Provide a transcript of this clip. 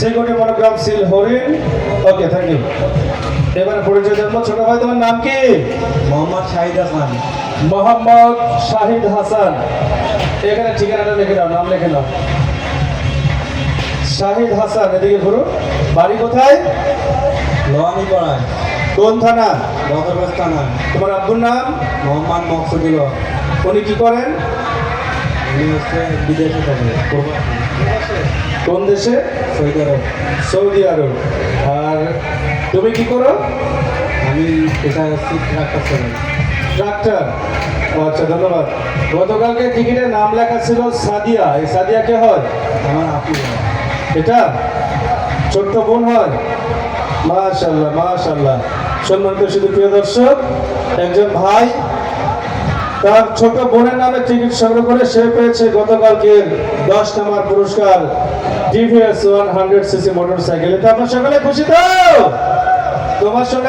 শ্রীকোটি monogram seal হরিণ। ওকে, thank you. এবারে পরিচয় জন্ম ছোট ভাই, তোমার নাম কি? মোহাম্মদ শাহিদ হাসান। মোহাম্মদ শাহিদ হাসান। এখানে ঠিকানাটা লিখে নাও, নাম লিখে নাও। শাহিদ হাসান, এদিকে ঘুরো। বাড়ি কোথায়? লোহানি পাড়ায়। কোন থানা? বদরগঞ্জ থানা। তোমার আব্বুর নাম? মোহাম্মদ মকসুদুল্লাহ। উনি কি করেন? উনি হচ্ছে বিদেশে থাকে, কোন দেশে? সৌদি আরব। সৌদি আরব। আর তুমি কি করো? আমি পেশায় হচ্ছি ট্রাক্টর চালাই। ডাক্তার। আচ্ছা, ধন্যবাদ। গতকালকে টিকিটে নাম লেখা ছিল সাদিয়া। এই সাদিয়া কে হয়? আমার আপু হয়। এটা ছোট্ট বোন হয়। মাশাআল্লাহ, মাশাআল্লাহ। সম্মানিত শুধু প্রিয় দর্শক, একজন ভাই তার ছোট বোনের নামে টিকিট সংগ্রহ করে সে পেয়েছে গতকালকে 10 নম্বর পুরস্কার টিভিএস 100 সিসি মোটরসাইকেল। এটা আপনার সকলে খুশি তো? তোমার সঙ্গে